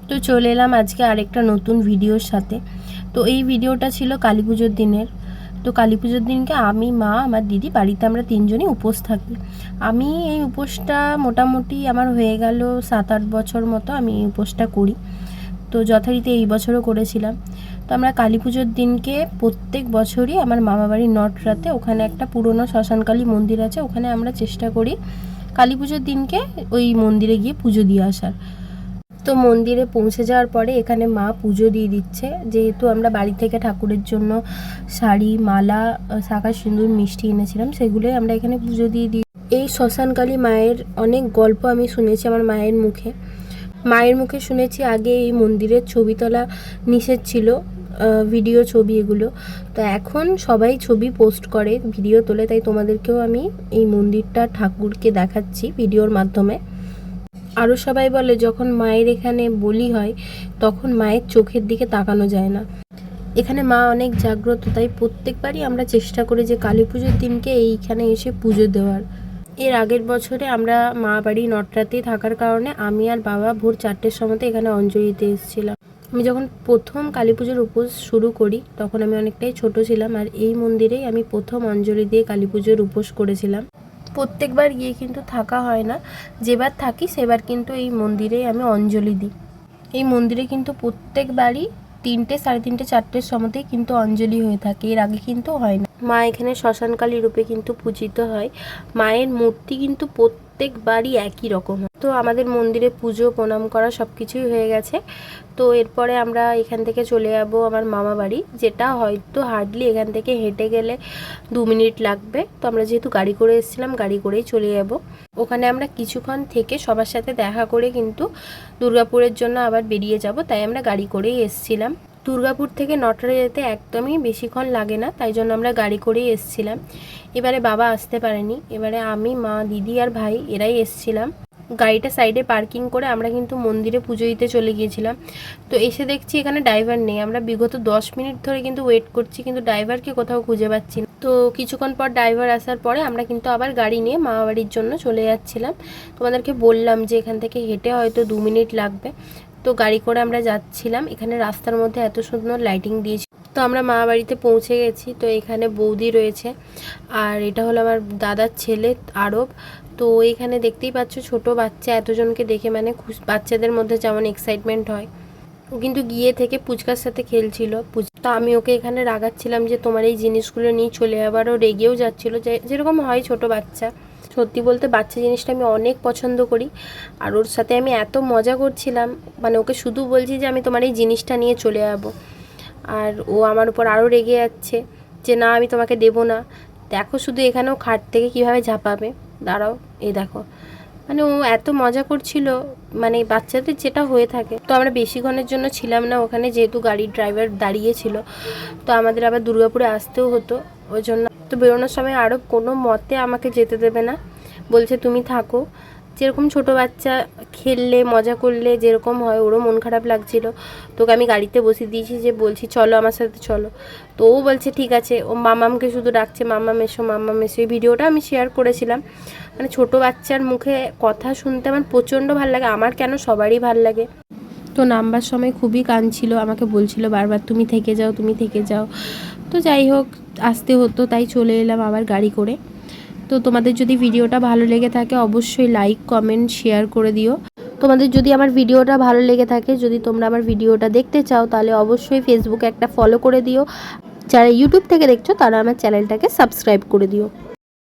তো চলে এলাম আজকে আরেকটা নতুন ভিডিওর সাথে। তো এই ভিডিওটা ছিল কালী পুজোর দিনের। তো কালী পুজোর দিনকে আমি, মা, আমার দিদি বাড়িতে আমরা তিনজনই উপোস থাকি। আমি এই উপোসটা মোটামুটি আমার হয়ে গেল 7-8 বছর মতো আমি এই উপোসটা করি। তো যথারীতি এই বছরও করেছিলাম। তো আমরা কালী পুজোর দিনকে প্রত্যেক বছরই আমার মামাবাড়ির নটরাতে ওখানে একটা পুরনো শ্মশানকালী মন্দির আছে, ওখানে আমরা চেষ্টা করি কালী পুজোর দিনকে ওই মন্দিরে গিয়ে পুজো দিয়ে আসার। তো মন্দিরে পৌঁছে যাওয়ার পরে এখানে মা পুজো দিয়ে দিচ্ছে, যেহেতু আমরা বাড়ি থেকে ঠাকুরের জন্য শাড়ি, মালা, শাঁখা, সিঁদুর, মিষ্টি এনেছিলাম, সেগুলোই আমরা এখানে পুজো দিয়ে দিই। এই শ্মশানকালী মায়ের অনেক গল্প আমি শুনেছি আমার মায়ের মুখে শুনেছি আগে এই মন্দিরের ছবি তোলা নিষেধ ছিল, ভিডিও ছবি এগুলো। তো এখন সবাই ছবি পোস্ট করে, ভিডিও তোলে, তাই তোমাদেরকেও আমি এই মন্দিরটা ঠাকুরকে দেখাচ্ছি ভিডিওর মাধ্যমে। আরও সবাই বলে যখন মায়ের এখানে বলি হয় তখন মায়ের চোখের দিকে তাকানো যায় না। এখানে মা অনেক জাগ্রত, তাই প্রত্যেকবারই আমরা চেষ্টা করি যে কালী পুজোর দিনকে এইখানে এসে পুজো দেওয়ার। এর আগের বছরে আমরা মা বাড়ি নটরাতেই থাকার কারণে আমি আর বাবা ভোর 4টের সময়তে এখানে অঞ্জলি দিতে এসেছিলাম। আমি যখন প্রথম কালী পুজোর উপোস শুরু করি তখন আমি অনেকটাই ছোট ছিলাম, আর এই মন্দিরেই আমি প্রথম অঞ্জলি দিয়ে কালী পুজোর উপোস করেছিলাম। প্রত্যেকবার গিয়ে কিন্তু থাকা হয় না, যেবার থাকি সেবার কিন্তু এই মন্দিরেই আমি অঞ্জলি দিই। এই মন্দিরে কিন্তু প্রত্যেকবারই 3টে, 3:30, 4টের সময়তেই কিন্তু অঞ্জলি হয়ে থাকে, এর আগে কিন্তু হয় না। মা এখানে শ্মশানকালী রূপে কিন্তু পূজিত হয়। মায়ের মূর্তি কিন্তু প্রত্যেকবারই একই রকম হয়। তো আমাদের মন্দিরে পুজো প্রণাম করা সব কিছুই হয়ে গেছে। তো এরপরে আমরা এখান থেকে চলে যাবো আমার মামা বাড়ি, যেটা হয়তো হার্ডলি এখান থেকে হেঁটে গেলে 2 মিনিট লাগবে। তো আমরা যেহেতু গাড়ি করে এসেছিলাম, গাড়ি করেই চলে যাব। ওখানে আমরা কিছুক্ষণ থেকে সবার সাথে দেখা করে কিন্তু দুর্গাপুরের জন্য আবার বেরিয়ে যাব, তাই আমরা গাড়ি করেই এসেছিলাম। দুর্গাপুর থেকে নটরা যেতে একদমই বেশিক্ষণ লাগে না, তাই জন্য আমরা গাড়ি করেই এসেছিলাম। এবারে বাবা আসতে পারেনি, এবারে আমি, মা, দিদি আর ভাই এরাই এসেছিলাম। গাড়িটা সাইডে পার্কিং করে আমরা কিন্তু মন্দিরে পুজো দিতে চলে গিয়েছিলাম। তো এসে দেখছি এখানে ড্রাইভার নেই। আমরা বিগত 10 মিনিট ধরে কিন্তু ওয়েট করছি, কিন্তু ড্রাইভারকে কোথাও খুঁজে পাচ্ছি না। তো কিছুক্ষণ পর ড্রাইভার আসার পরে আমরা কিন্তু আবার গাড়ি নিয়ে মামা বাড়ির জন্য চলে যাচ্ছিলাম। তোমাদেরকে বললাম যে এখান থেকে হেঁটে হয়তো 2 মিনিট লাগবে। তো গাড়ি করে আমরা যাচ্ছিলাম। এখানে রাস্তার মধ্যে এত সুন্দর লাইটিং দিয়েছে। তো আমরা মামা বাড়িতে পৌঁছে গেছি। তো এখানে বৌদি রয়েছে, আর এটা হলো আমার দাদার ছেলে আরব। তো এখানে দেখতেই পাচ্ছ ছোট বাচ্চা এতজনকে দেখে মানে বাচ্চাদের মধ্যে যেমন এক্সাইটমেন্ট হয়, ও কিন্তু গিয়ে থেকে পুচকার সাথে খেলছিল। তো আমি ওকে এখানে রাগাচ্ছিলাম যে তোমার এই জিনিসগুলো নিয়ে চলে যাবার, ও রেগেও যাচ্ছিলো, যেরকম হয় ছোট বাচ্চা। সত্যি বলতে বাচ্চা জিনিসটা আমি অনেক পছন্দ করি, আর ওর সাথে আমি এত মজা করছিলাম, মানে ওকে শুধু বলছি যে আমি তোমার এই জিনিসটা নিয়ে চলে যাবো, আর ও আমার উপর আরও রেগে যাচ্ছে যে না আমি তোমাকে দেবো না। দেখো শুধু এখানেও খাট থেকে কীভাবে ঝাঁপাবে, দাঁড়াও, এই দেখো। মানে ও এত মজা করছিল, মানে বাচ্চাদের যেটা হয়ে থাকে। তো আমরা বেশিক্ষণের জন্য ছিলাম না ওখানে, যেহেতু গাড়ির ড্রাইভার দাঁড়িয়েছিল। তো আমাদের আবার দুর্গাপুরে আসতেও হতো, ওই জন্য। তো বেরোনোর সময় আরও কোনো মতে আমাকে যেতে দেবে না, বলছে তুমি থাকো। যেরকম ছোট বাচ্চা খেললে মজা করলে যেরকম হয়, ওরও মন খারাপ লাগছিল। তোকে আমি গাড়িতে বসিয়ে দিয়েছি, যে বলছি চলো আমার সাথে চলো। তো ও বলছে ঠিক আছে, ও মামামকে শুধু ডাকছে মাম্মাম এসো, মাম্মাম এসো। এই ভিডিওটা আমি শেয়ার করেছিলাম। মানে ছোট বাচ্চার মুখে কথা শুনতে আমার প্রচণ্ড ভালো লাগে, আমার কেন সবারই ভাল লাগে। তো নামবার সময় খুবই কাঁদছিল, আমাকে বলছিল বারবার তুমি থেকে যাও, তুমি থেকে যাও। তো যাই হোক, আসতে হতো, তাই চলে এলাম আবার গাড়ি করে। তো তোমাদের যদি ভিডিওটা ভালো লেগে থাকে অবশ্যই লাইক, কমেন্ট, শেয়ার করে দিও। তোমাদের যদি আমার ভিডিওটা ভালো লেগে থাকে, যদি তোমরা আমার ভিডিওটা দেখতে চাও, তাহলে অবশ্যই ফেসবুকে একটা ফলো করে দিও। যারা ইউটিউব থেকে দেখছো তারা আমার চ্যানেলটাকে সাবস্ক্রাইব করে দিও।